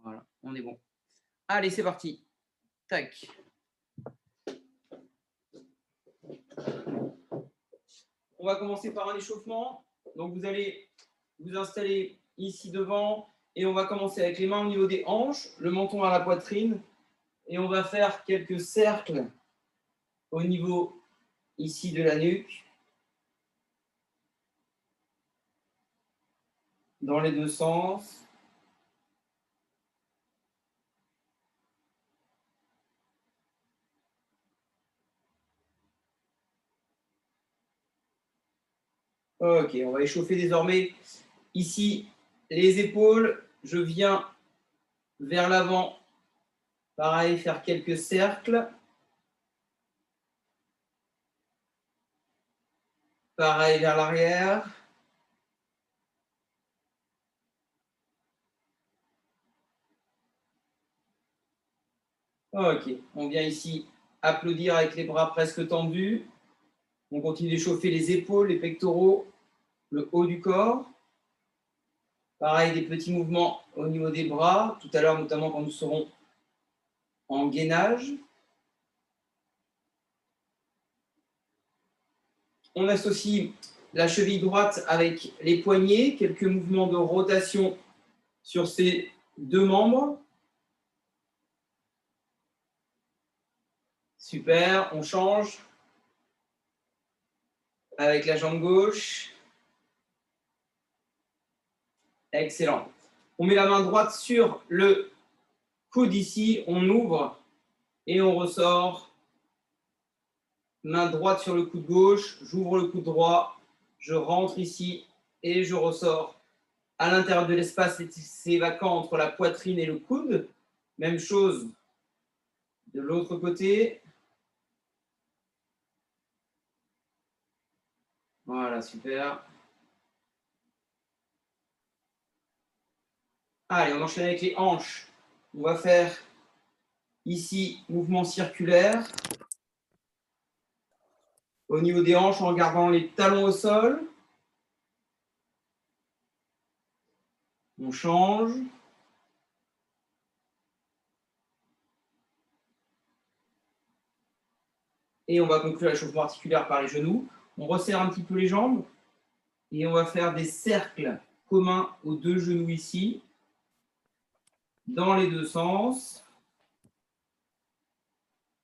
Voilà, on est bon. Allez, c'est parti. Tac. On va commencer par un échauffement. Donc, vous allez vous installer ici devant et on va commencer avec les mains au niveau des hanches, le menton à la poitrine et on va faire quelques cercles au niveau ici de la nuque, dans les deux sens. Ok, on va échauffer désormais ici les épaules. Je viens vers l'avant. Pareil, faire quelques cercles. Pareil vers l'arrière. Ok, on vient ici applaudir avec les bras presque tendus. On continue d'échauffer les épaules, les pectoraux, le haut du corps. Pareil, des petits mouvements au niveau des bras, tout à l'heure notamment quand nous serons en gainage. On associe la cheville droite avec les poignets, quelques mouvements de rotation sur ces deux membres. Super, on change avec la jambe gauche. Excellent. On met la main droite sur le coude ici, on ouvre et on ressort. Main droite sur le coude gauche, j'ouvre le coude droit, je rentre ici et je ressors. À l'intérieur de l'espace, c'est vacant entre la poitrine et le coude. Même chose de l'autre côté. Voilà, super. Allez, on enchaîne avec les hanches. On va faire ici mouvement circulaire. Au niveau des hanches, en gardant les talons au sol. On change. Et on va conclure l'échauffement articulaire par les genoux. On resserre un petit peu les jambes. Et on va faire des cercles communs aux deux genoux ici. Dans les deux sens.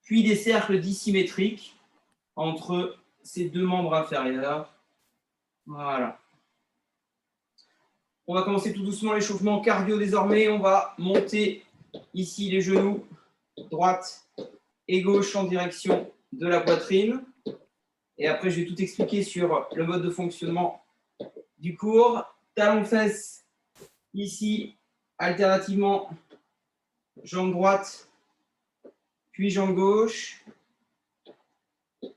Puis des cercles dissymétriques entre ces deux membres inférieurs. Voilà. On va commencer tout doucement l'échauffement cardio désormais. On va monter ici les genoux, droite et gauche en direction de la poitrine. Et après, je vais tout expliquer sur le mode de fonctionnement du cours. Talons-fesses ici, alternativement, jambe droite, puis jambe gauche.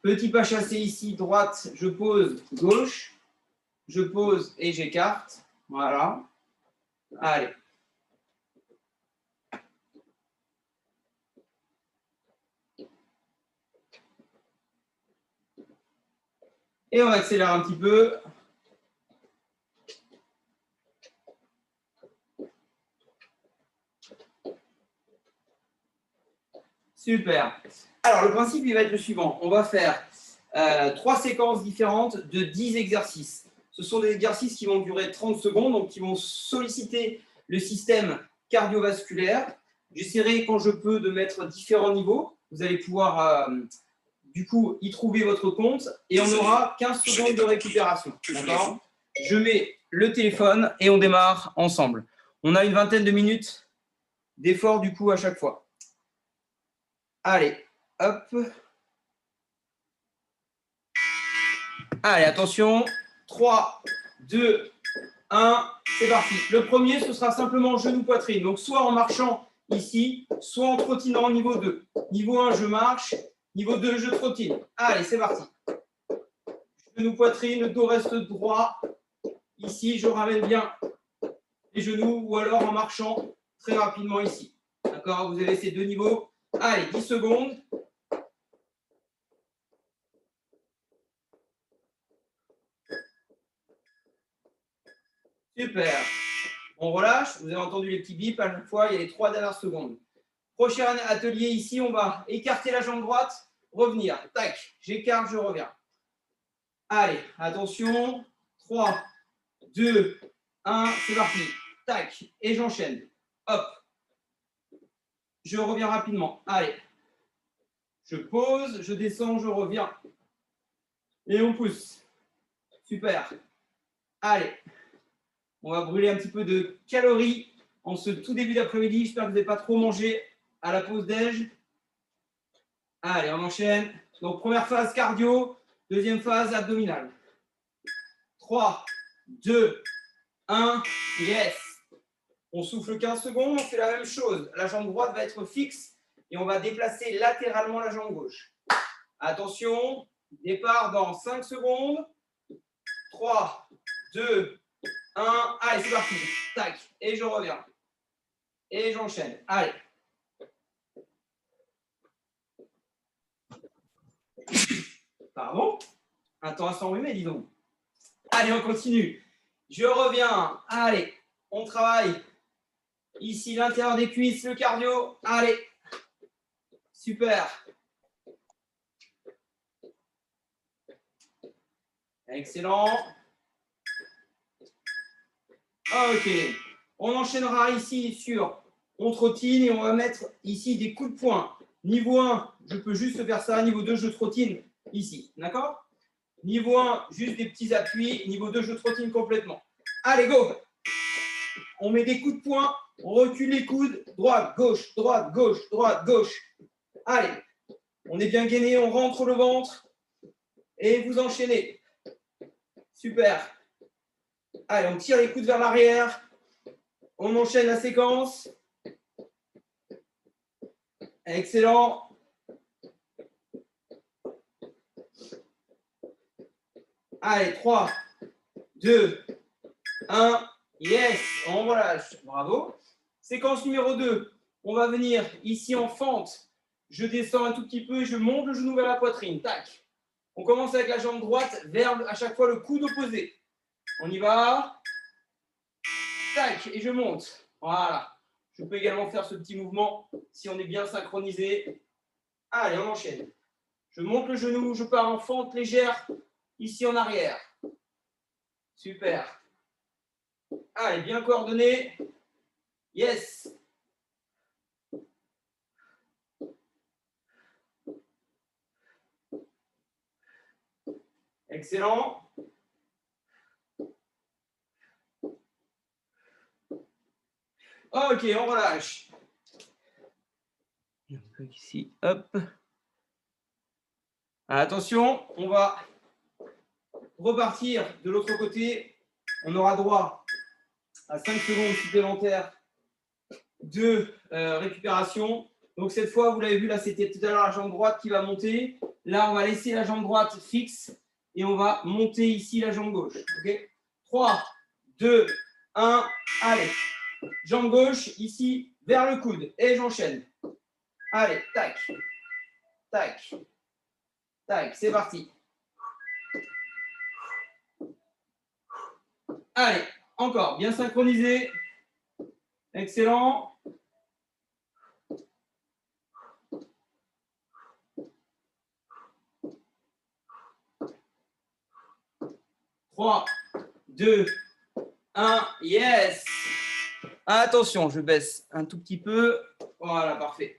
Petit pas chassé ici, droite, je pose, gauche. Je pose et j'écarte. Voilà. Allez. Et on accélère un petit peu. Super. Alors, le principe, il va être le suivant. On va faire 3 séquences différentes de 10 exercices. Ce sont des exercices qui vont durer 30 secondes, donc qui vont solliciter le système cardiovasculaire. J'essaierai, quand je peux, de mettre différents niveaux. Vous allez pouvoir, du coup, y trouver votre compte. Et on aura 15 secondes de récupération. D'accord ? Je mets le téléphone et on démarre ensemble. On a une vingtaine de minutes d'effort, du coup, à chaque fois. Allez, hop. Allez, attention. 3, 2, 1, c'est parti. Le premier, ce sera simplement genou-poitrine. Donc, soit en marchant ici, soit en trottinant au niveau 2. Niveau 1, je marche. Niveau 2, je trottine. Allez, c'est parti. Genou-poitrine, le dos reste droit. Ici, je ramène bien les genoux ou alors en marchant très rapidement ici. D'accord ? Vous avez ces deux niveaux. Allez, 10 secondes. Super. on relâche. Vous avez entendu les petits bips à chaque fois, il y a les 3 dernières secondes. Prochain atelier ici, on va écarter la jambe droite, revenir. Tac, j'écarte, je reviens. Allez, attention. 3, 2, 1, c'est parti. Tac, et j'enchaîne. Hop. Je reviens rapidement. Allez. Je pose, je descends, je reviens. Et on pousse. Super. Allez. On va brûler un petit peu de calories en ce tout début d'après-midi. J'espère que vous n'avez pas trop mangé à la pause déj. Allez, on enchaîne. Donc, première phase cardio, deuxième phase abdominale. 3, 2, 1, yes. On souffle 15 secondes, on fait la même chose. La jambe droite va être fixe et on va déplacer latéralement la jambe gauche. Attention, départ dans 5 secondes. 3, 2, 1, allez, c'est parti. Tac, et je reviens. Et j'enchaîne. Allez. Pardon? Un temps à s'enrhumer, dis donc. Allez, on continue. Je reviens. Allez, on travaille. Ici, l'intérieur des cuisses, le cardio. Allez. Super. Excellent. Ok. On enchaînera ici sur on trottine et on va mettre ici des coups de poing. Niveau 1, je peux juste faire ça. Niveau 2, je trottine ici. D'accord? Niveau 1, juste des petits appuis. Niveau 2, je trottine complètement. Allez, go! On met des coups de poing. On recule les coudes. Droite, gauche, droite, gauche, droite, gauche. Allez. On est bien gainé. On rentre le ventre. Et vous enchaînez. Super. Allez, on tire les coudes vers l'arrière. On enchaîne la séquence. Excellent. Allez, 3, 2, 1. Yes, on relâche. Bravo. Séquence numéro 2. On va venir ici en fente. Je descends un tout petit peu et je monte le genou vers la poitrine. Tac. On commence avec la jambe droite vers à chaque fois le coude opposé. On y va. Tac, et je monte. Voilà. Je peux également faire ce petit mouvement si on est bien synchronisé. Allez, on enchaîne. Je monte le genou, je pars en fente légère, ici en arrière. Super. Allez, bien coordonné. Yes. Excellent. Ok, on relâche. Ici, hop. Attention, on va repartir de l'autre côté. On aura droit à 5 secondes supplémentaires de récupération. Donc cette fois, vous l'avez vu, là, c'était tout à l'heure la jambe droite qui va monter. Là, on va laisser la jambe droite fixe et on va monter ici la jambe gauche. Okay, 3, 2, 1, allez. Jambe gauche, ici, vers le coude. Et j'enchaîne. Allez, tac, tac, tac, c'est parti. Allez, encore, bien synchronisé. Excellent. Trois, 2, 1, yes. Attention, je baisse un tout petit peu. Voilà, parfait.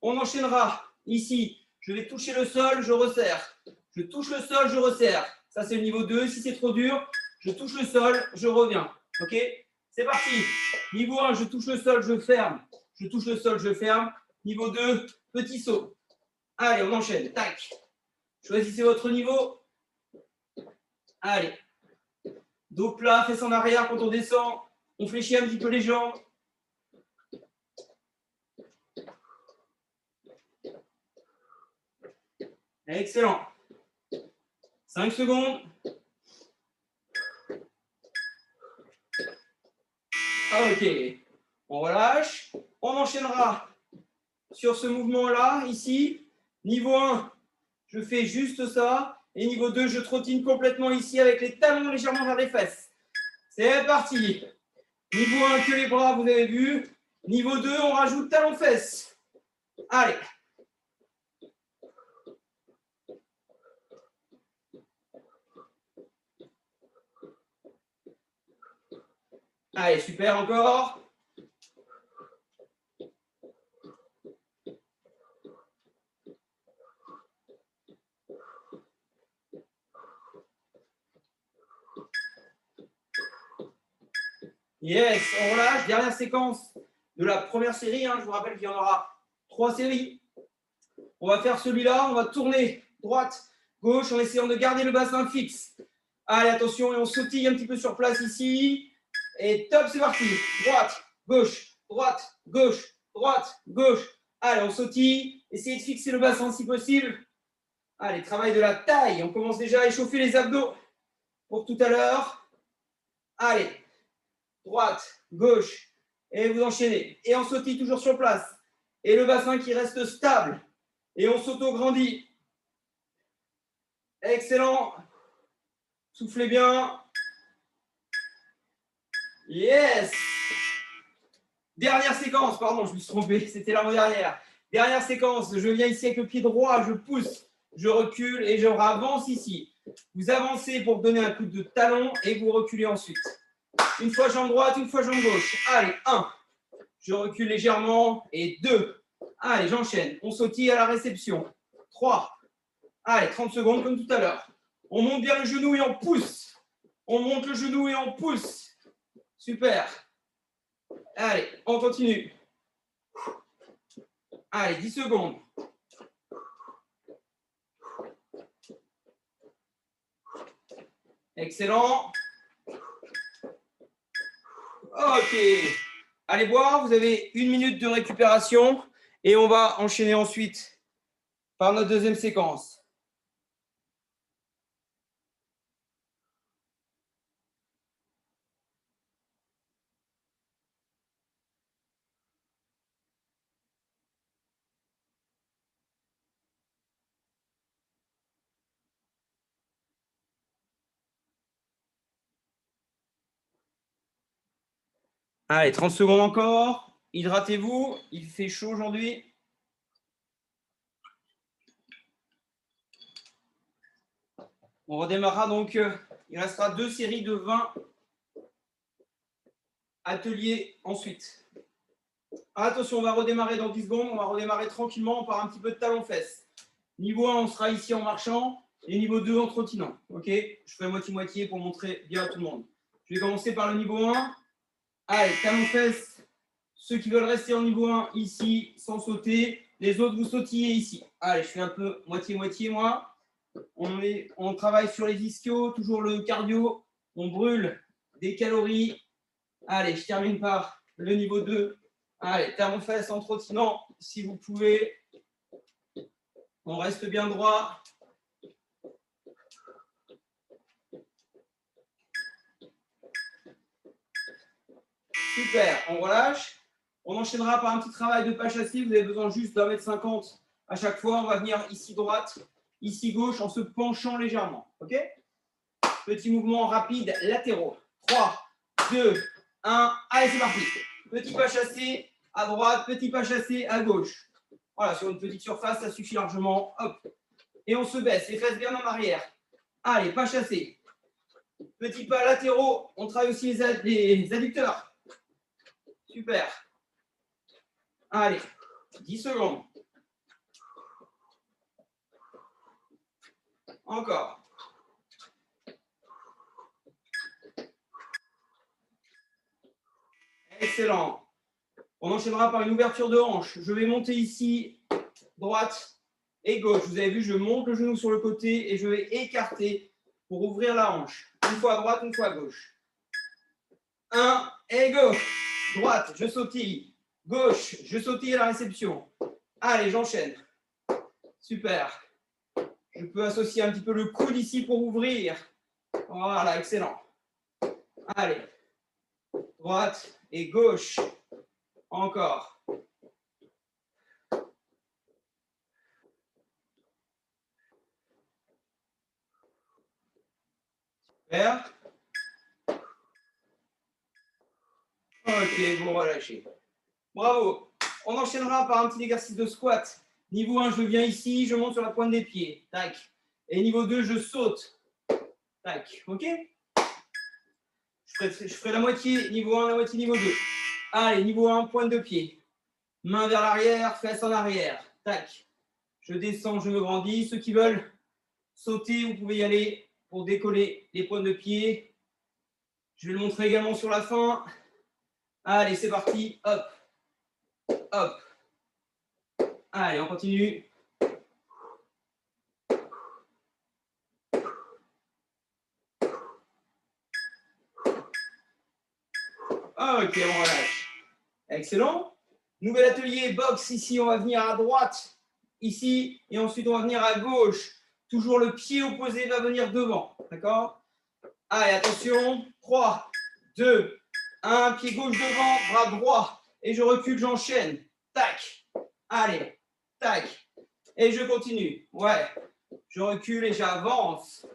On enchaînera ici. Je vais toucher le sol, je resserre. Je touche le sol, je resserre. Ça, c'est le niveau 2. Si c'est trop dur, je touche le sol, je reviens. OK? C'est parti. Niveau 1, je touche le sol, je ferme. Je touche le sol, je ferme. Niveau 2, petit saut. Allez, on enchaîne. Tac. Choisissez votre niveau. Allez. Dos plat, fesses en arrière quand on descend. On fléchit un petit peu les jambes. Excellent. 5 secondes. Ok. On relâche. On enchaînera sur ce mouvement-là, ici. Niveau 1, je fais juste ça. Et niveau 2, je trottine complètement ici avec les talons légèrement vers les fesses. C'est parti. Niveau 1, que les bras, vous avez vu. Niveau 2, on rajoute talons-fesses. Allez. Allez, super, encore. Yes, on relâche. Dernière séquence de la première série. Je vous rappelle qu'il y en aura 3 séries. On va faire celui-là. On va tourner droite, gauche en essayant de garder le bassin fixe. Allez, attention, et on sautille un petit peu sur place ici. Et top, c'est parti. Droite, gauche, droite, gauche, droite, gauche. Allez, on sautille. Essayez de fixer le bassin si possible. Allez, travail de la taille. On commence déjà à échauffer les abdos pour tout à l'heure. Allez, droite, gauche. Et vous enchaînez. Et on sautille toujours sur place. Et le bassin qui reste stable. Et on s'auto-grandit. Excellent. Soufflez bien. Yes. Dernière séquence, pardon, je me suis trompé, c'était l'avant-dernière. Dernière séquence, je viens ici avec le pied droit, je pousse, je recule et je avance ici. Vous avancez pour donner un coup de talon et vous reculez ensuite. Une fois jambe droite, une fois jambe gauche. Allez, 1. Je recule légèrement et 2. Allez, j'enchaîne. On sautille à la réception. 3. Allez, 30 secondes comme tout à l'heure. On monte bien le genou et on pousse. On monte le genou et on pousse. Super. Allez, on continue. Allez, 10 secondes. Excellent. Ok. Allez boire, vous avez 1 minute de récupération et on va enchaîner ensuite par notre deuxième séquence. Allez, 30 secondes encore. Hydratez-vous, il fait chaud aujourd'hui. On redémarrera donc, il restera 2 séries de 20 ateliers ensuite. Attention, on va redémarrer dans 10 secondes, on va redémarrer tranquillement par un petit peu de talons-fesses. Niveau 1, on sera ici en marchant et niveau 2 en trottinant. Ok, je ferai moitié-moitié pour montrer bien à tout le monde. Je vais commencer par le niveau 1. Allez, talons-fesses. Ceux qui veulent rester en niveau 1 ici sans sauter, les autres vous sautillez ici. Allez, je fais un peu moitié-moitié moi. On travaille sur les ischios, toujours le cardio. On brûle des calories. Allez, je termine par le niveau 2. Allez, talons-fesses en trottinant si vous pouvez. On reste bien droit. Super, on relâche. On enchaînera par un petit travail de pas chassé. Vous avez besoin juste d'1,50 m à chaque fois. On va venir ici droite, ici gauche en se penchant légèrement. Ok? Petit mouvement rapide latéraux. 3, 2, 1. Allez, c'est parti. Petit pas chassé à droite, petit pas chassé à gauche. Voilà, sur une petite surface, ça suffit largement. Hop. Et on se baisse, les fesses bien en arrière. Allez, pas chassé. Petit pas latéraux. On travaille aussi les adducteurs. Super. Allez, 10 secondes. Encore. Excellent. On enchaînera par une ouverture de hanche. Je vais monter ici, droite et gauche. Vous avez vu, je monte le genou sur le côté et je vais écarter pour ouvrir la hanche. Une fois à droite, une fois à gauche. 1 et go. Droite, je sautille. Gauche, je sautille à la réception. Allez, j'enchaîne. Super. Je peux associer un petit peu le coude ici pour ouvrir. Voilà, excellent. Allez. Droite et gauche. Encore. Super. Ok, vous relâchez. Bravo. On enchaînera par un petit exercice de squat. Niveau 1, je viens ici, je monte sur la pointe des pieds. Tac. Et niveau 2, je saute. Tac. Ok? Je ferai la moitié niveau 1, la moitié niveau 2. Allez, niveau 1, pointe de pied. Main vers l'arrière, fesses en arrière. Tac. Je descends, je me grandis. Ceux qui veulent sauter, vous pouvez y aller pour décoller les pointes de pied. Je vais le montrer également sur la fin. Allez, c'est parti. Hop. Hop. Allez, on continue. Ok, on relâche. Excellent. Nouvel atelier, boxe ici, on va venir à droite, ici, et ensuite on va venir à gauche. Toujours le pied opposé va venir devant, d'accord? Allez, attention, 3, 2, 1, pied gauche devant, bras droit, et je recule, j'enchaîne. Tac, allez, tac, et je continue. Ouais, je recule et j'avance.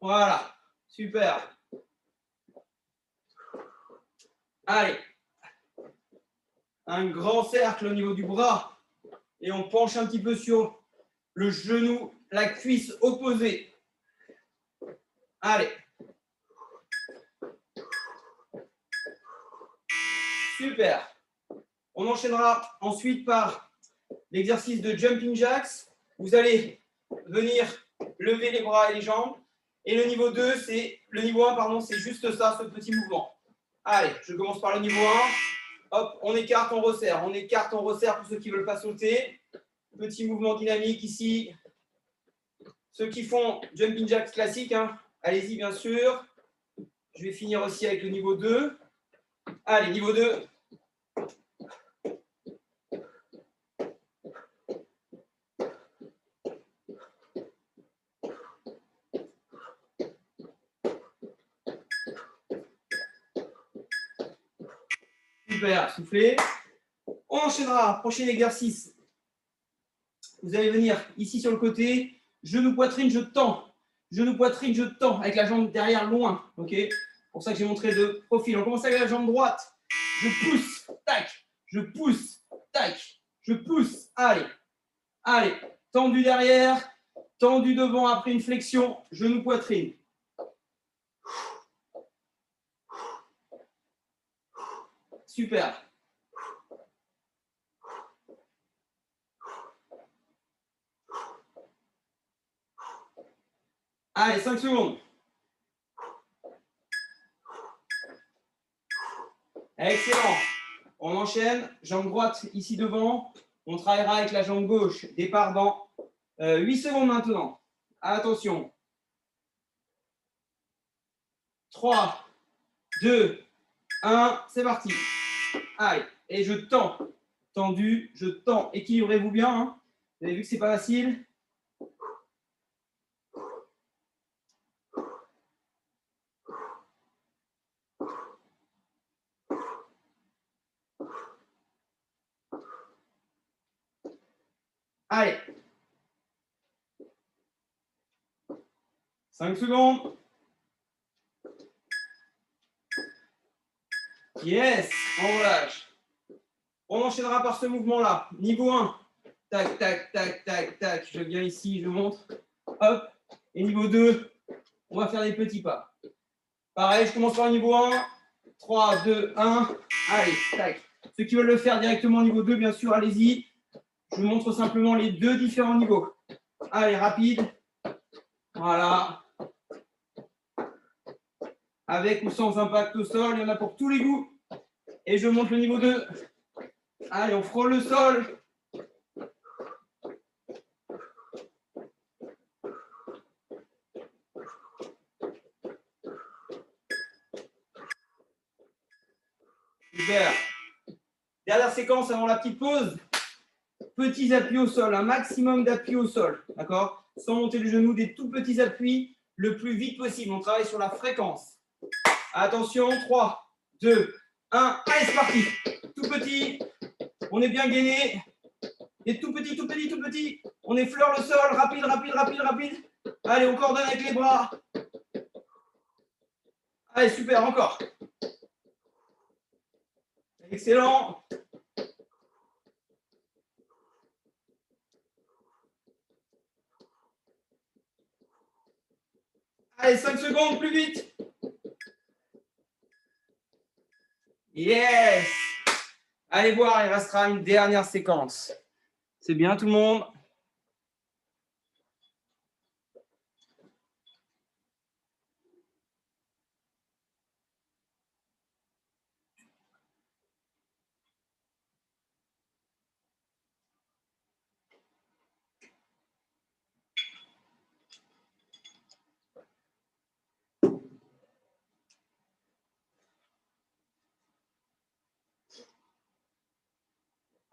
Voilà, super. Allez. Un grand cercle au niveau du bras et on penche un petit peu sur le genou, la cuisse opposée. Allez. Super. On enchaînera ensuite par l'exercice de jumping jacks. Vous allez venir lever les bras et les jambes. Et le niveau 2, c'est le niveau 1, pardon, c'est juste ça, ce petit mouvement. Allez, je commence par le niveau 1. Hop, on écarte, on resserre. On écarte, on resserre pour ceux qui ne veulent pas sauter. Petit mouvement dynamique ici. Ceux qui font jumping jacks classique, hein, allez-y bien sûr. Je vais finir aussi avec le niveau 2. Allez, niveau 2. Super, soufflez. On enchaînera. Prochain exercice. Vous allez venir ici sur le côté. Genou, poitrine, je tends. Genou, poitrine, je tends. Avec la jambe derrière loin. Ok. Pour ça que j'ai montré de profil. On commence avec la jambe droite. Je pousse. Tac. Je pousse. Tac. Je pousse. Allez. Allez. Tendu derrière. Tendu devant après une flexion. Genou, poitrine. Super. Allez, 5 secondes. Excellent. On enchaîne. Jambe droite ici devant. On travaillera avec la jambe gauche. Départ dans 8 secondes maintenant. Attention. 3, 2, 1. C'est parti. Allez. Et je tends. Tendu. Je tends. Équilibrez-vous bien. Hein. Vous avez vu que c'est pas facile. Allez. 5 secondes. Yes. On relâche. On enchaînera par ce mouvement-là. Niveau 1. Tac, tac, tac, tac, tac. Je viens ici, je montre. Hop. Et niveau 2, on va faire des petits pas. Pareil, je commence par le niveau 1. 3, 2, 1. Allez, tac. Ceux qui veulent le faire directement au niveau 2, bien sûr, allez-y. Je vous montre simplement les deux différents niveaux. Allez, rapide. Voilà. Avec ou sans impact au sol, il y en a pour tous les goûts. Et je monte le niveau 2. Allez, on frôle le sol. Super. Dernière séquence avant la petite pause. Petits appuis au sol, un maximum d'appuis au sol. D'accord? Sans monter le genou, des tout petits appuis le plus vite possible. On travaille sur la fréquence. Attention, 3, 2, 1. Allez, c'est parti. Tout petit. On est bien gainé. Et tout petit, tout petit, tout petit. On effleure le sol. Rapide, rapide, rapide, rapide. Allez, on coordonne avec les bras. Allez, super, encore. Excellent. Allez, 5 secondes, plus vite. Yes. Allez voir, il restera une dernière séquence. C'est bien tout le monde?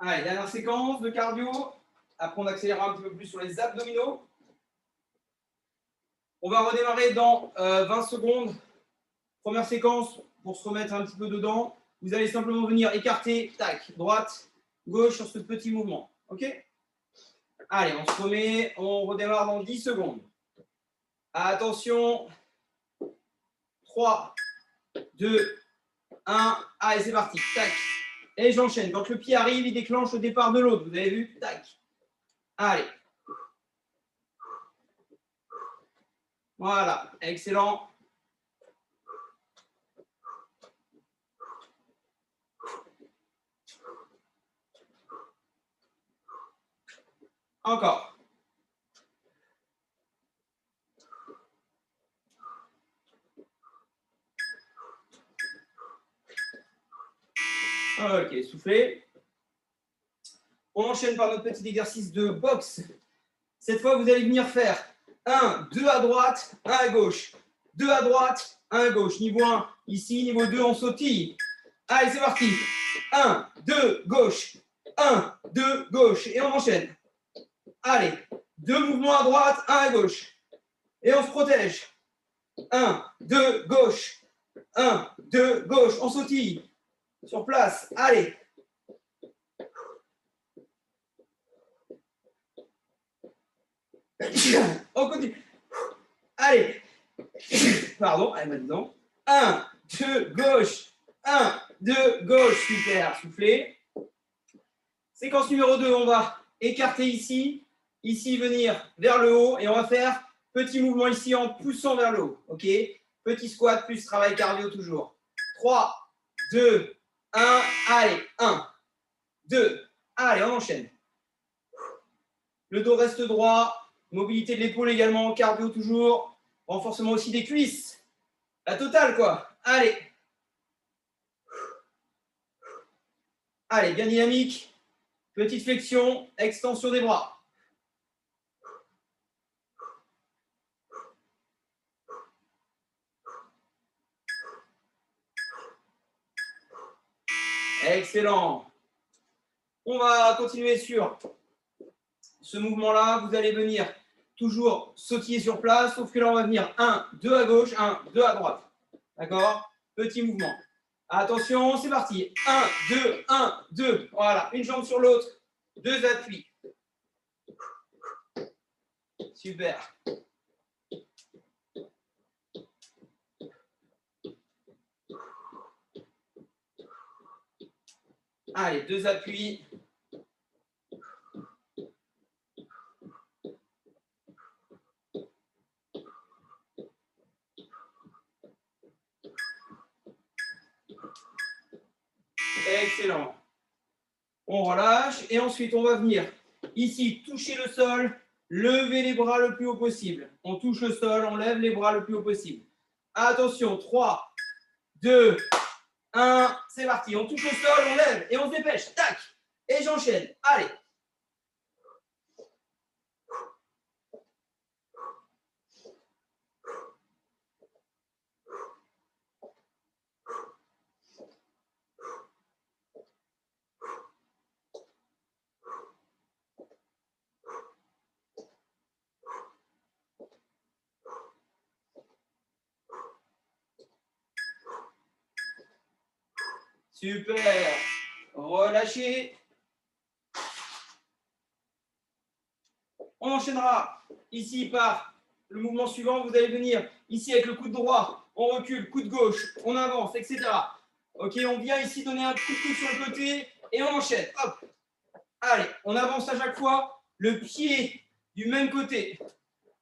Allez, dernière séquence de cardio. Après, on accélérera un petit peu plus sur les abdominaux. On va redémarrer dans 20 secondes. Première séquence pour se remettre un petit peu dedans. Vous allez simplement venir écarter, tac, droite, gauche sur ce petit mouvement. OK? Allez, on se remet, on redémarre dans 10 secondes. Attention. 3, 2, 1. Allez, c'est parti. Tac. Et j'enchaîne. Quand le pied arrive, il déclenche le départ de l'autre. Vous avez vu? Tac. Allez. Voilà. Excellent. Encore. Ok, soufflez. On enchaîne par notre petit exercice de boxe. Cette fois, vous allez venir faire 1, 2 à droite, 1 à gauche. 2 à droite, 1 à gauche. Niveau 1, ici. Niveau 2, on sautille. Allez, c'est parti. 1, 2, gauche. 1, 2, gauche. Et on enchaîne. Allez, 2 mouvements à droite, 1 à gauche. Et on se protège. 1, 2, gauche. 1, 2, gauche. On sautille. Sur place. Allez. On continue. Allez. Pardon. Allez, maintenant. 1, 2, gauche. 1, 2, gauche. Super. Soufflez. Séquence numéro 2, on va écarter ici. Ici, venir vers le haut. Et on va faire petit mouvement ici en poussant vers le haut. OK? Petit squat plus travail cardio toujours. 3, 2, 1. Allez. 1, 2. Allez, on enchaîne. Le dos reste droit. Mobilité de l'épaule également. Cardio toujours. Renforcement aussi des cuisses. La totale, quoi. Allez. Allez, bien dynamique. Petite flexion. Extension des bras. Excellent. On va continuer sur ce mouvement-là. Vous allez venir toujours sautiller sur place, sauf que là, on va venir 1, 2 à gauche, 1, 2 à droite. D'accord? Petit mouvement. Attention, c'est parti. 1, 2, 1, 2. Voilà, une jambe sur l'autre. 2 appuis. Super. Allez, 2 appuis. Excellent. On relâche et ensuite on va venir ici toucher le sol, lever les bras le plus haut possible. On touche le sol, on lève les bras le plus haut possible. Attention, 3, 2, 1, c'est parti. On touche le sol, on lève et on se dépêche. Tac. Et j'enchaîne. Allez. Super. Relâchez. On enchaînera ici par le mouvement suivant. Vous allez venir ici avec le coude droit. On recule, coude gauche, on avance, etc. Ok, on vient ici donner un coup de coude sur le côté et on enchaîne. Hop. Allez, on avance à chaque fois. Le pied du même côté.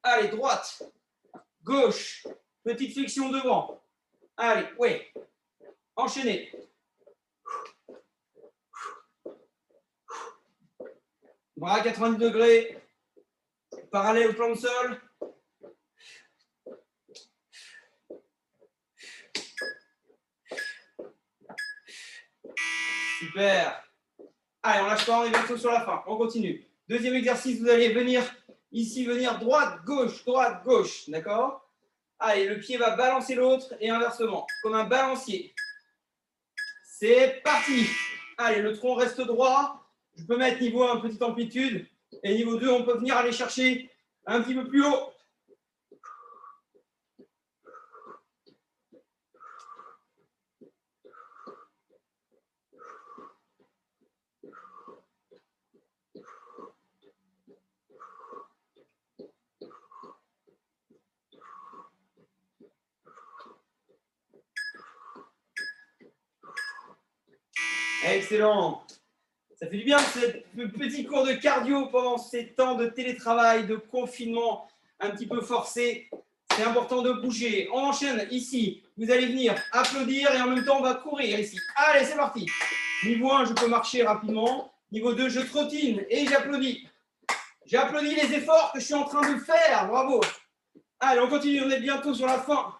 Allez, droite, gauche, petite flexion devant. Allez, ouais. Enchaînez. Bras à 90 degrés. Parallèle au plan de sol. Super. Allez, on lâche pas, on est bientôt sur la fin. On continue. Deuxième exercice, vous allez venir ici, venir droite, gauche, d'accord? Allez, le pied va balancer l'autre et inversement, comme un balancier. C'est parti. Allez, le tronc reste droit. Je peux mettre niveau 1, petite amplitude. Et niveau 2, on peut venir aller chercher un petit peu plus haut. Excellent. Ça fait du bien ce petit cours de cardio pendant ces temps de télétravail, de confinement un petit peu forcé. C'est important de bouger. On enchaîne ici. Vous allez venir applaudir et en même temps, on va courir ici. Allez, c'est parti. Niveau 1, je peux marcher rapidement. Niveau 2, je trottine et j'applaudis. J'applaudis les efforts que je suis en train de faire. Bravo. Allez, on continue. On est bientôt sur la fin.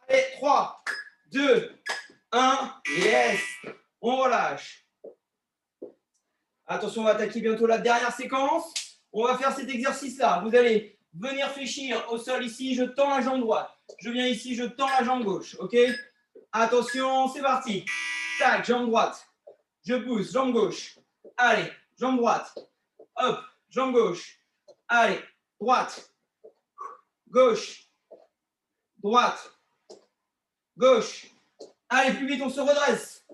Allez, 3, 2, 1. Yes. On relâche. Attention, on va attaquer bientôt la dernière séquence. On va faire cet exercice-là. Vous allez venir fléchir au sol ici. Je tends la jambe droite. Je viens ici, je tends la jambe gauche. OK? Attention, c'est parti. Tac, jambe droite. Je pousse, jambe gauche. Allez, jambe droite. Hop, jambe gauche. Allez, droite. Gauche. Droite. Gauche. Allez, plus vite, on se redresse.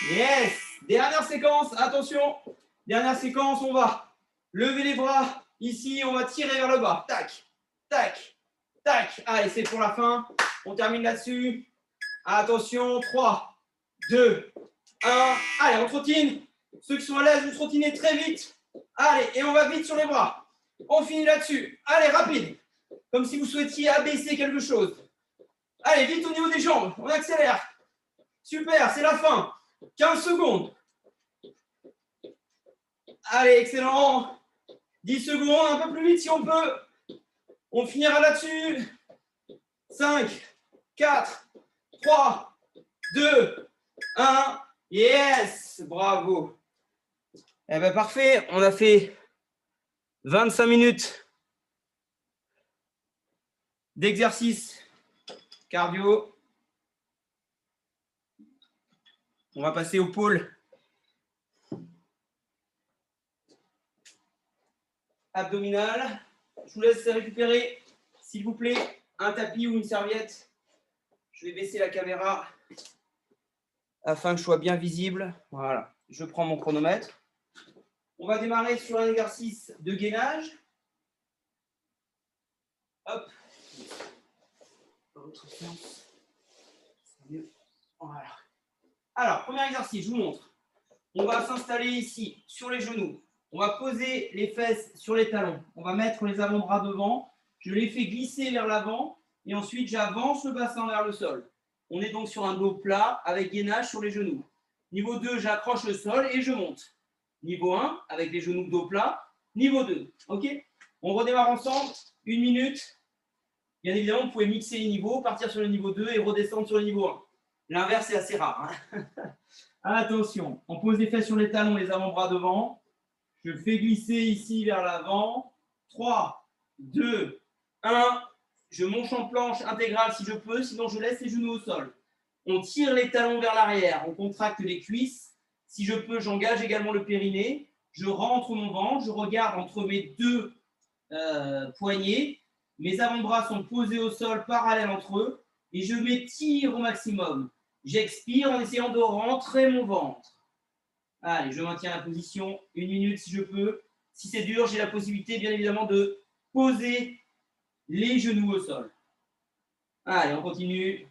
Yes. Dernière séquence, attention. Dernière séquence, on va lever les bras. Ici, on va tirer vers le bas. Tac, tac, tac. Allez, c'est pour la fin. On termine là-dessus. Attention, 3, 2, 1. Allez, on trottine. Ceux qui sont à l'aise, vous trottinez très vite. Allez, et on va vite sur les bras. On finit là-dessus. Allez, rapide. Comme si vous souhaitiez abaisser quelque chose. Allez, vite au niveau des jambes. On accélère. Super, c'est la fin. 15 secondes. Allez, excellent. 10 secondes, un peu plus vite si on peut. On finira là-dessus. 5, 4, 3, 2, 1. Yes, bravo. Eh bien, parfait. On a fait 25 minutes d'exercice cardio. On va passer au pôle abdominal. Je vous laisse récupérer, s'il vous plaît, un tapis ou une serviette. Je vais baisser la caméra afin que je sois bien visible. Voilà, je prends mon chronomètre. On va démarrer sur un exercice de gainage. Hop. Dans l'autre sens. C'est mieux. Voilà. Alors, premier exercice, je vous montre. On va s'installer ici, sur les genoux. On va poser les fesses sur les talons. On va mettre les avant-bras devant. Je les fais glisser vers l'avant. Et ensuite, j'avance le bassin vers le sol. On est donc sur un dos plat avec gainage sur les genoux. Niveau 2, j'accroche le sol et je monte. Niveau 1, avec les genoux dos plat. Niveau 2, OK? On redémarre ensemble. 1 minute. Bien évidemment, vous pouvez mixer les niveaux, partir sur le niveau 2 et redescendre sur le niveau 1. L'inverse est assez rare. Hein. Attention, on pose les fesses sur les talons, les avant-bras devant. Je fais glisser ici vers l'avant. 3, 2, 1. Je monte en planche intégrale si je peux, sinon je laisse les genoux au sol. On tire les talons vers l'arrière, on contracte les cuisses. Si je peux, j'engage également le périnée. Je rentre mon ventre, je regarde entre mes deux poignets. Mes avant-bras sont posés au sol, parallèles entre eux, et je m'étire au maximum. J'expire en essayant de rentrer mon ventre. Allez, je maintiens la position 1 minute si je peux. Si c'est dur, j'ai la possibilité, bien évidemment, de poser les genoux au sol. Allez, on continue.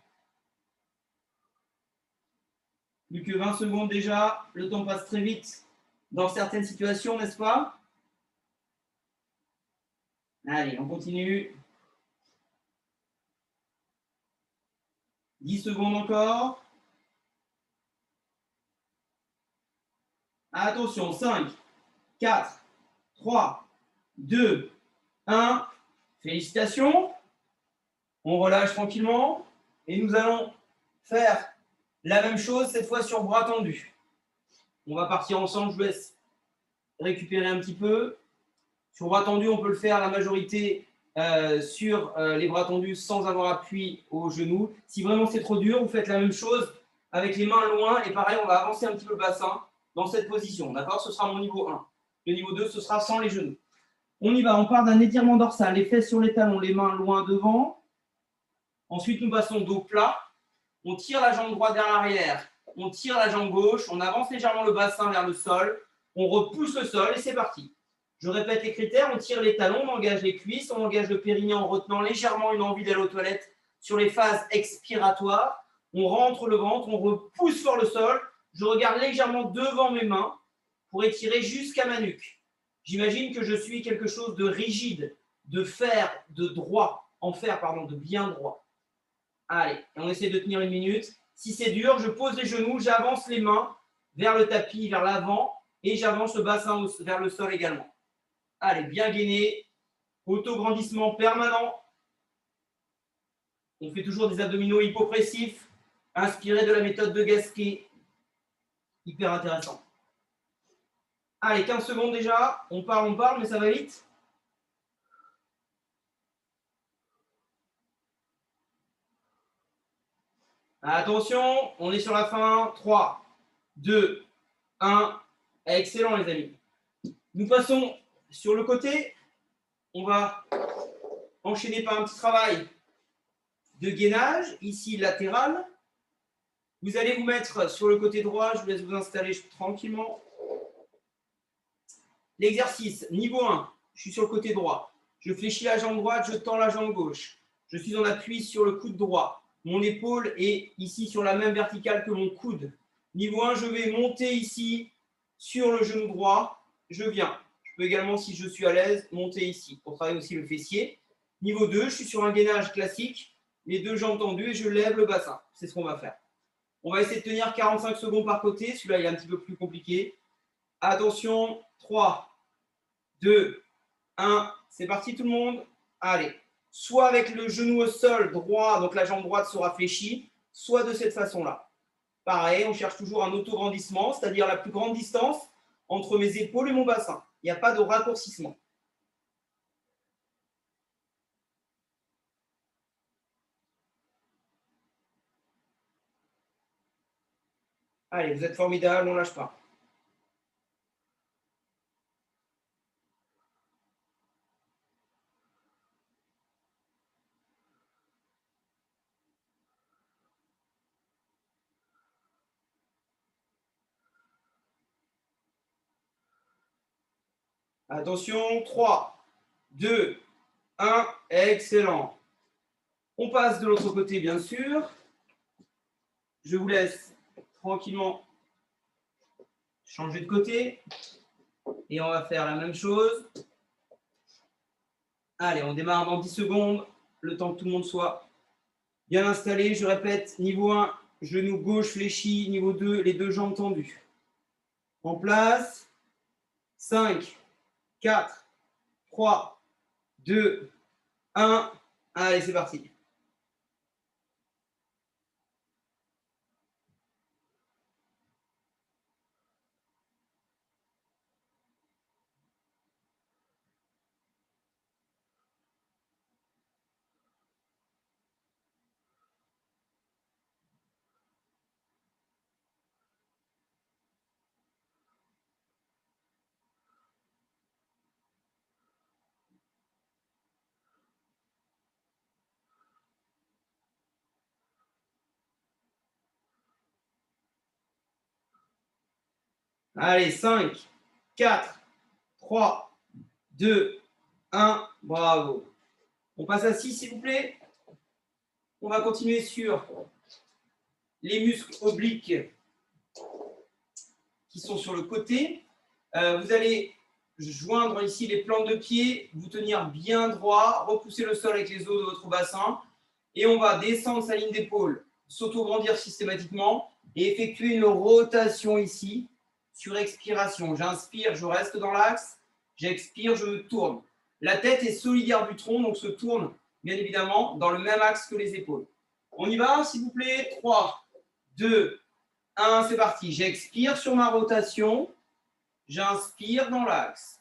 Plus que 20 secondes déjà. Le temps passe très vite dans certaines situations, n'est-ce pas? Allez, on continue. 10 secondes encore. Attention, 5, 4, 3, 2, 1. Félicitations. On relâche tranquillement. Et nous allons faire la même chose, cette fois sur bras tendus. On va partir ensemble, je vous laisse récupérer un petit peu. Sur bras tendus, on peut le faire la majorité sur les bras tendus sans avoir appui aux genoux. Si vraiment c'est trop dur, vous faites la même chose avec les mains loin. Et pareil, on va avancer un petit peu le bassin dans cette position. D'accord? Ce sera mon niveau 1. Le niveau 2, ce sera sans les genoux. On y va, on part d'un étirement dorsal, les fesses sur les talons, les mains loin devant. Ensuite, nous passons dos plat. On tire la jambe droite vers l'arrière, on tire la jambe gauche, on avance légèrement le bassin vers le sol, on repousse le sol et c'est parti. Je répète les critères, on tire les talons, on engage les cuisses, on engage le périnée en retenant légèrement une envie d'aller aux toilettes sur les phases expiratoires. On rentre le ventre, on repousse fort le sol, je regarde légèrement devant mes mains pour étirer jusqu'à ma nuque. J'imagine que je suis quelque chose de rigide, de fer, de droit, en fer, pardon, de bien droit. Allez, on essaie de tenir 1 minute. Si c'est dur, je pose les genoux, j'avance les mains vers le tapis, vers l'avant, et j'avance le bassin vers le sol également. Allez, bien gainé, auto-grandissement permanent. On fait toujours des abdominaux hypopressifs, inspirés de la méthode de Gasquet. Hyper intéressant. Allez, 15 secondes déjà. On parle, mais ça va vite. Attention, on est sur la fin. 3, 2, 1. Excellent, les amis. Nous passons sur le côté. On va enchaîner par un petit travail de gainage, ici latéral. Vous allez vous mettre sur le côté droit. Je vous laisse vous installer tranquillement. L'exercice, niveau 1, je suis sur le côté droit. Je fléchis la jambe droite, je tends la jambe gauche. Je suis en appui sur le coude droit. Mon épaule est ici sur la même verticale que mon coude. Niveau 1, je vais monter ici sur le genou droit. Je viens. Je peux également, si je suis à l'aise, monter ici pour travailler aussi le fessier. Niveau 2, je suis sur un gainage classique, les deux jambes tendues et je lève le bassin. C'est ce qu'on va faire. On va essayer de tenir 45 secondes par côté. Celui-là, il est un petit peu plus compliqué. Attention, 3, 2, 1. C'est parti tout le monde. Allez. Soit avec le genou au sol droit, donc la jambe droite sera fléchie, soit de cette façon-là. Pareil, on cherche toujours un auto-grandissement, c'est-à-dire la plus grande distance entre mes épaules et mon bassin. Il n'y a pas de raccourcissement. Allez, vous êtes formidables, on ne lâche pas. Attention, 3, 2, 1, excellent. On passe de l'autre côté, bien sûr. Je vous laisse tranquillement changer de côté. Et on va faire la même chose. Allez, on démarre dans 10 secondes, le temps que tout le monde soit bien installé. Je répète, niveau 1, genou gauche fléchi. Niveau 2, les deux jambes tendues. En place. 5, 4, 3, 2, 1. Allez, c'est parti. Allez, 5, 4, 3, 2, 1. Bravo. On passe à 6, s'il vous plaît. On va continuer sur les muscles obliques qui sont sur le côté. Vous allez joindre ici les plantes de pied, vous tenir bien droit, repousser le sol avec les os de votre bassin. Et on va descendre sa ligne d'épaule, s'auto-grandir systématiquement et effectuer une rotation ici sur expiration. J'inspire, je reste dans l'axe. J'expire, je me tourne. La tête est solidaire du tronc, donc se tourne bien évidemment dans le même axe que les épaules. On y va, s'il vous plaît. 3, 2, 1, c'est parti. J'expire sur ma rotation. J'inspire dans l'axe.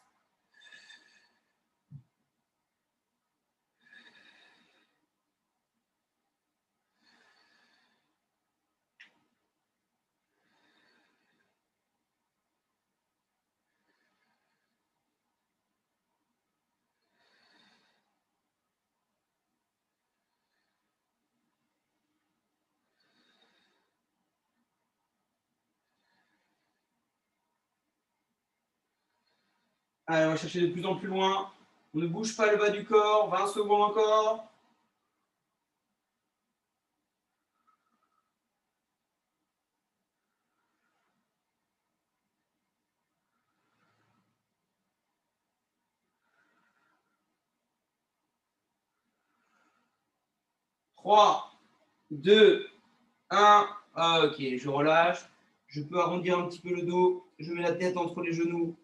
Allez, on va chercher de plus en plus loin. On ne bouge pas le bas du corps. 20 secondes encore. Trois, 2, 1. Ok, je relâche. Je peux arrondir un petit peu le dos. Je mets la tête entre les genoux.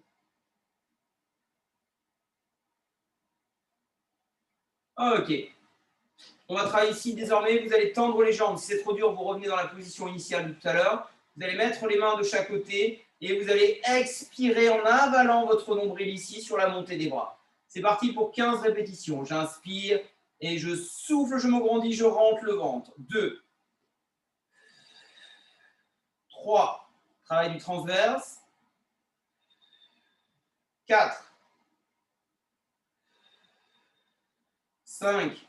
Ok. On va travailler ici désormais. Vous allez tendre les jambes. Si c'est trop dur, vous revenez dans la position initiale de tout à l'heure. Vous allez mettre les mains de chaque côté et vous allez expirer en avalant votre nombril ici sur la montée des bras. C'est parti pour 15 répétitions. J'inspire et je souffle, je me grandis, je rentre le ventre. 2, 3, travail du transverse. 4, 5,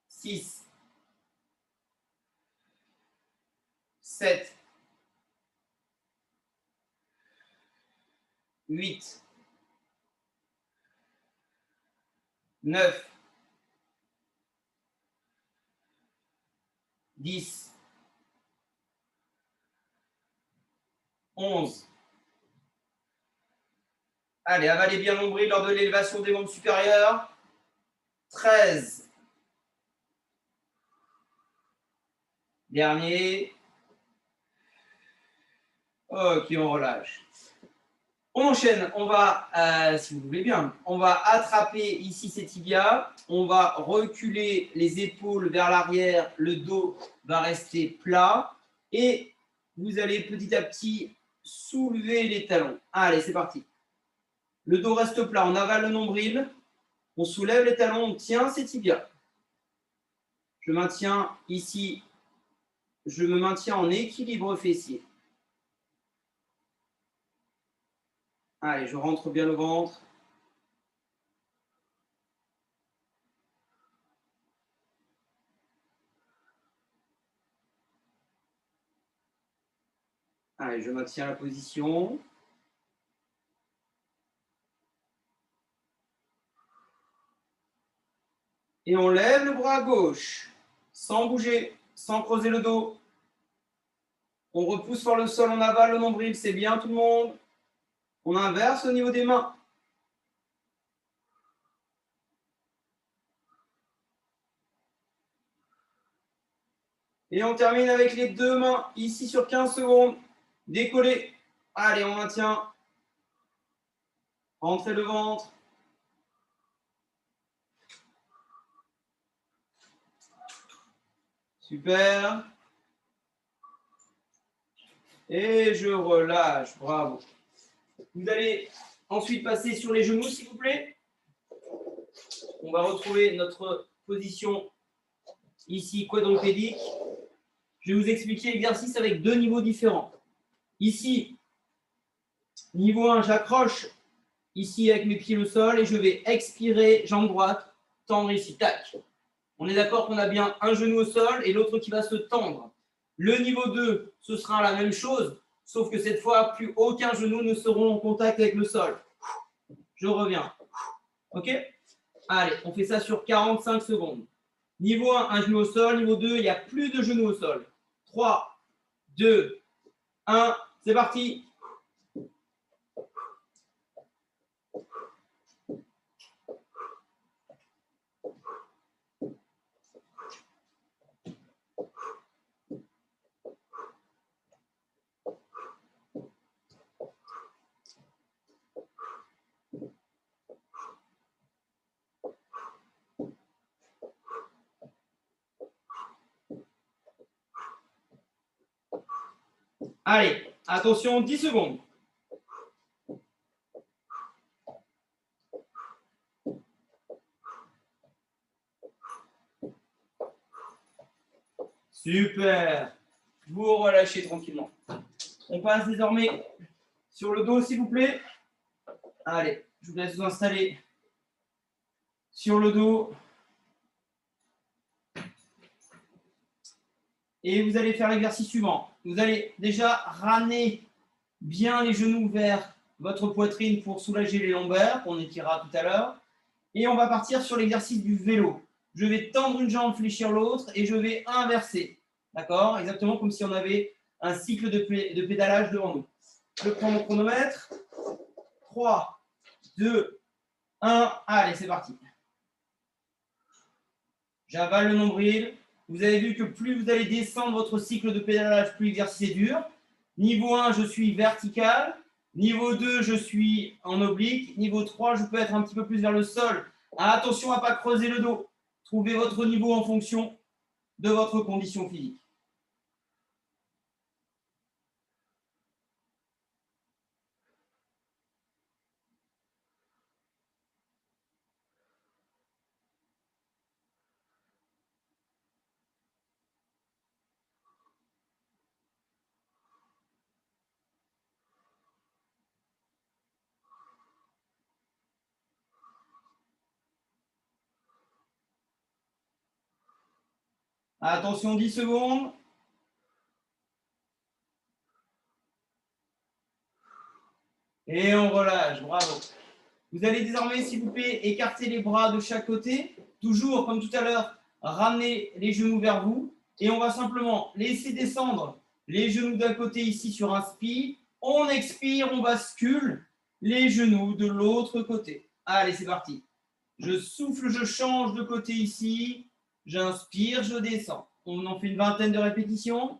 6, 7, 8, 9, 10, 11. Allez, avalez bien l'ombril lors de l'élévation des membres supérieurs. 13. Dernier. Ok, on relâche. On enchaîne. On va, si vous voulez bien, on va attraper ici ces tibias. On va reculer les épaules vers l'arrière. Le dos va rester plat. Et vous allez petit à petit soulever les talons. Allez, c'est parti. Le dos reste plat. On avale le nombril. On soulève les talons. On tient ces tibias. Je maintiens ici. Je me maintiens en équilibre fessier. Allez, je rentre bien le ventre. Allez, je maintiens la position. Et on lève le bras gauche, sans bouger, sans creuser le dos. On repousse vers le sol, on avale le nombril, c'est bien tout le monde. On inverse au niveau des mains. Et on termine avec les deux mains, ici sur 15 secondes. Décoller. Allez, on maintient. Rentrez le ventre. Super. Et je relâche. Bravo. Vous allez ensuite passer sur les genoux, s'il vous plaît. On va retrouver notre position ici quadrupédique. Je vais vous expliquer l'exercice avec deux niveaux différents. Ici, niveau 1, j'accroche ici avec mes pieds au sol et je vais expirer, jambe droite, tendre ici, tac. On est d'accord qu'on a bien un genou au sol et l'autre qui va se tendre. Le niveau 2, ce sera la même chose, sauf que cette fois, plus aucun genou ne sera en contact avec le sol. Je reviens. OK? Allez, on fait ça sur 45 secondes. Niveau 1, un genou au sol. Niveau 2, il n'y a plus de genoux au sol. 3, 2, 1, c'est parti. Allez, attention, 10 secondes. Super. Vous relâchez tranquillement. On passe désormais sur le dos, s'il vous plaît. Allez, je vous laisse vous installer sur le dos. Et vous allez faire l'exercice suivant. Vous allez déjà ramener bien les genoux vers votre poitrine pour soulager les lombaires, qu'on étirera tout à l'heure. Et on va partir sur l'exercice du vélo. Je vais tendre une jambe, fléchir l'autre et je vais inverser. D'accord? Exactement comme si on avait un cycle de pédalage devant nous. Je prends mon chronomètre. 3, 2, 1. Allez, c'est parti. J'avale le nombril. Vous avez vu que plus vous allez descendre votre cycle de pédalage, plus l'exercice est dur. Niveau 1, je suis vertical. Niveau 2, je suis en oblique. Niveau 3, je peux être un petit peu plus vers le sol. Attention à ne pas creuser le dos. Trouvez votre niveau en fonction de votre condition physique. Attention, 10 secondes. Et on relâche, bravo. Vous allez désormais, s'il vous plaît, écarter les bras de chaque côté. Toujours, comme tout à l'heure, ramener les genoux vers vous. Et on va simplement laisser descendre les genoux d'un côté ici sur inspire. On expire, on bascule les genoux de l'autre côté. Allez, c'est parti. Je souffle, je change de côté ici. J'inspire, je descends. On en fait une vingtaine de répétitions.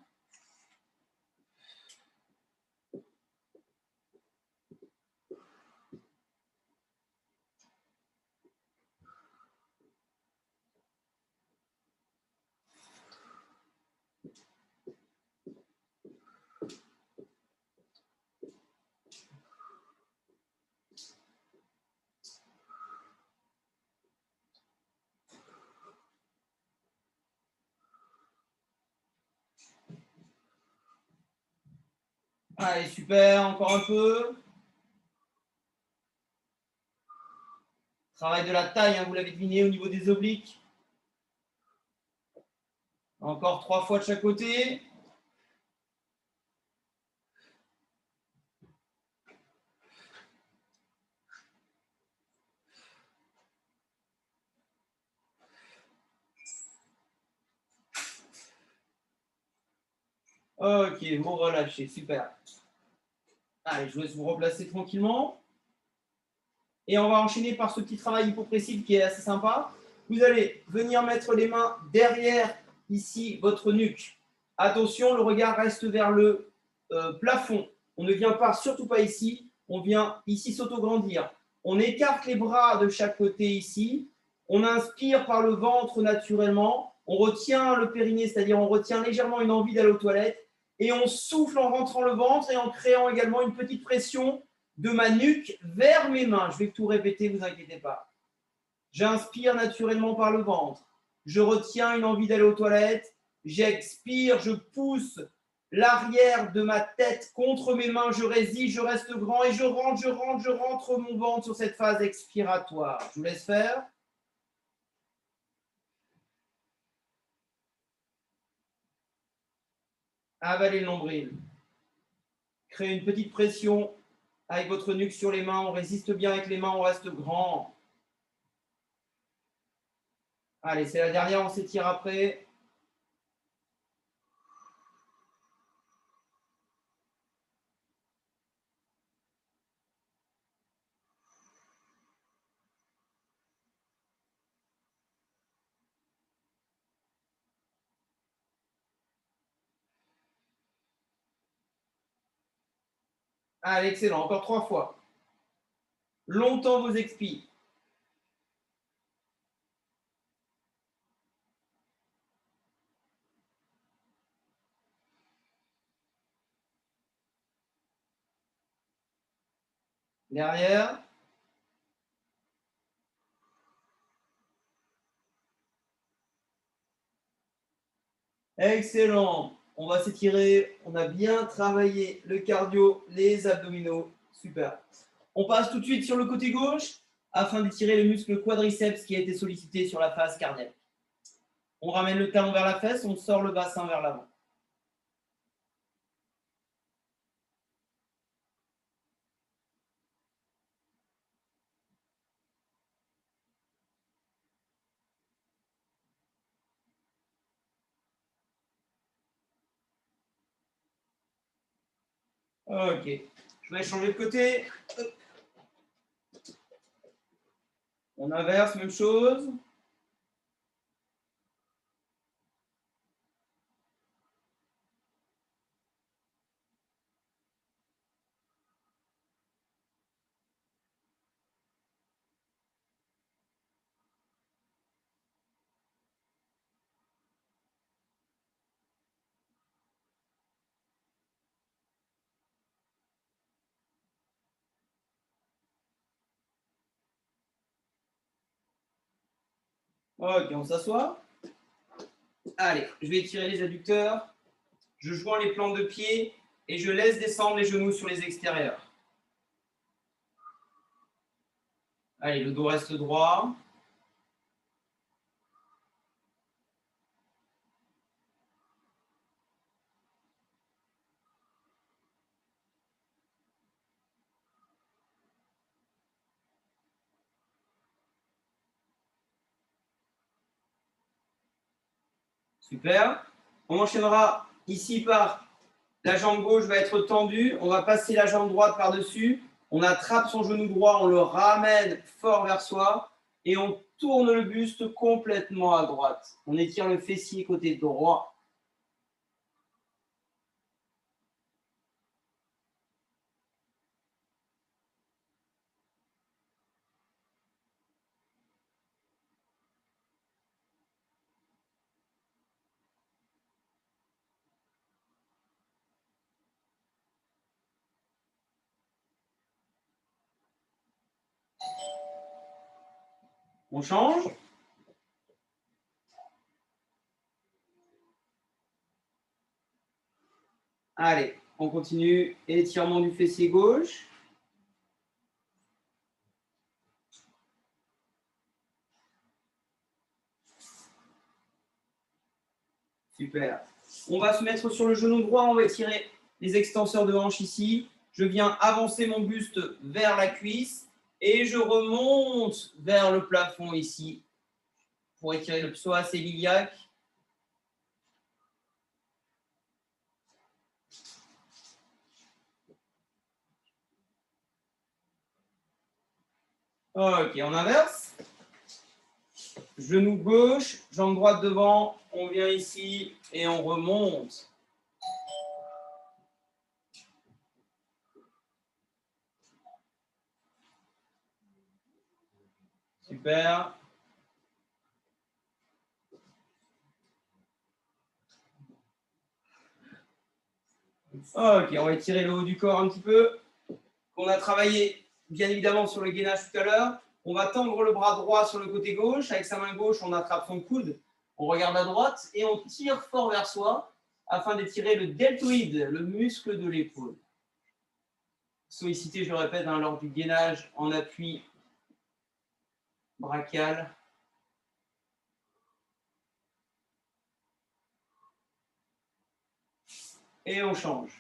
Allez, super, encore un peu. Travail de la taille, hein, vous l'avez deviné, au niveau des obliques. Encore 3 fois de chaque côté. Ok, vous relâchez, super. Allez, je vous laisse vous replacer tranquillement. Et on va enchaîner par ce petit travail hypopressif qui est assez sympa. Vous allez venir mettre les mains derrière ici votre nuque. Attention, le regard reste vers le plafond. On ne vient pas, surtout pas ici. On vient ici s'autograndir. On écarte les bras de chaque côté ici. On inspire par le ventre naturellement. On retient le périnée, c'est-à-dire on retient légèrement une envie d'aller aux toilettes. Et on souffle en rentrant le ventre et en créant également une petite pression de ma nuque vers mes mains. Je vais tout répéter, ne vous inquiétez pas. J'inspire naturellement par le ventre. Je retiens une envie d'aller aux toilettes. J'expire, je pousse l'arrière de ma tête contre mes mains. Je résiste, je reste grand et je rentre mon ventre sur cette phase expiratoire. Je vous laisse faire. Avalez le nombril. Créez une petite pression avec votre nuque sur les mains. On résiste bien avec les mains, on reste grand. Allez, c'est la dernière, on s'étire après. Allez, excellent. Encore 3 fois. Longtemps vos expires. Derrière. Excellent. On va s'étirer. On a bien travaillé le cardio, les abdominaux. Super. On passe tout de suite sur le côté gauche afin d'étirer le muscle quadriceps qui a été sollicité sur la face cardiaque. On ramène le talon vers la fesse, on sort le bassin vers l'avant. Ok. Je vais changer de côté. On inverse, même chose. Ok, on s'assoit. Allez, je vais étirer les adducteurs. Je joins les plantes de pied et je laisse descendre les genoux sur les extérieurs. Allez, le dos reste droit. Super. On enchaînera ici par la jambe gauche va être tendue. On va passer la jambe droite par-dessus. On attrape son genou droit, on le ramène fort vers soi et on tourne le buste complètement à droite. On étire le fessier côté droit. On change. Allez, on continue. Étirement du fessier gauche. Super. On va se mettre sur le genou droit. On va étirer les extenseurs de hanche ici. Je viens avancer mon buste vers la cuisse et je remonte vers le plafond ici pour étirer le psoas iliaque. Ok, on inverse. Genou gauche, jambe droite devant. On vient ici et on remonte. Super. Ok, on va étirer le haut du corps un petit peu. On a travaillé bien évidemment sur le gainage tout à l'heure. On va tendre le bras droit sur le côté gauche. Avec sa main gauche, on attrape son coude. On regarde à droite et on tire fort vers soi afin d'étirer le deltoïde, le muscle de l'épaule. Sollicité, je le répète, lors du gainage en appui brachial. Et on change.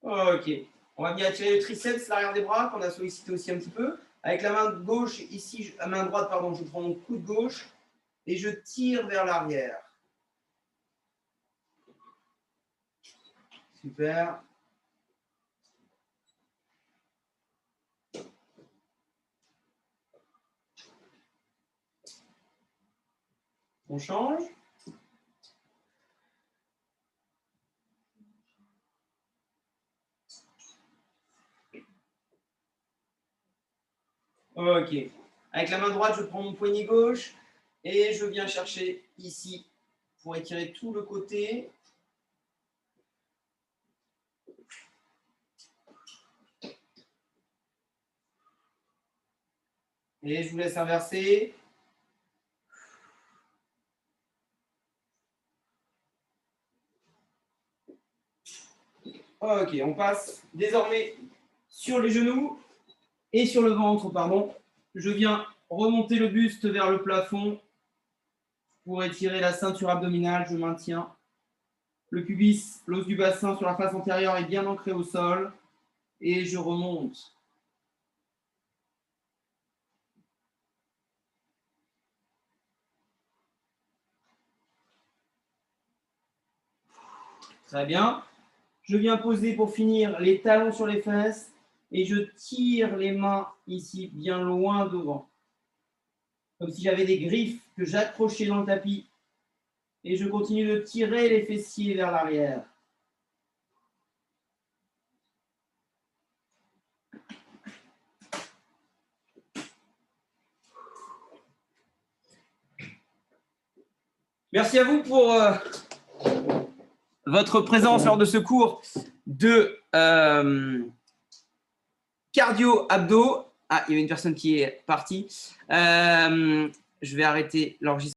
Ok. On va bien attirer le triceps, l'arrière des bras, qu'on a sollicité aussi un petit peu. Avec la main gauche, ici, la main droite, pardon, je prends mon coude gauche et je tire vers l'arrière. Super. On change. Ok. Avec la main droite, je prends mon poignet gauche et je viens chercher ici pour étirer tout le côté. Et je vous laisse inverser. Ok, on passe désormais sur les genoux et sur le ventre, pardon. Je viens remonter le buste vers le plafond pour étirer la ceinture abdominale. Je maintiens le pubis, l'os du bassin sur la face antérieure est bien ancré au sol et je remonte. Très bien. Je viens poser pour finir les talons sur les fesses et je tire les mains ici bien loin devant. Comme si j'avais des griffes que j'accrochais dans le tapis. Et je continue de tirer les fessiers vers l'arrière. Merci à vous pour votre présence lors de ce cours de cardio-abdos. Ah, il y avait une personne qui est partie. Je vais arrêter l'enregistrement.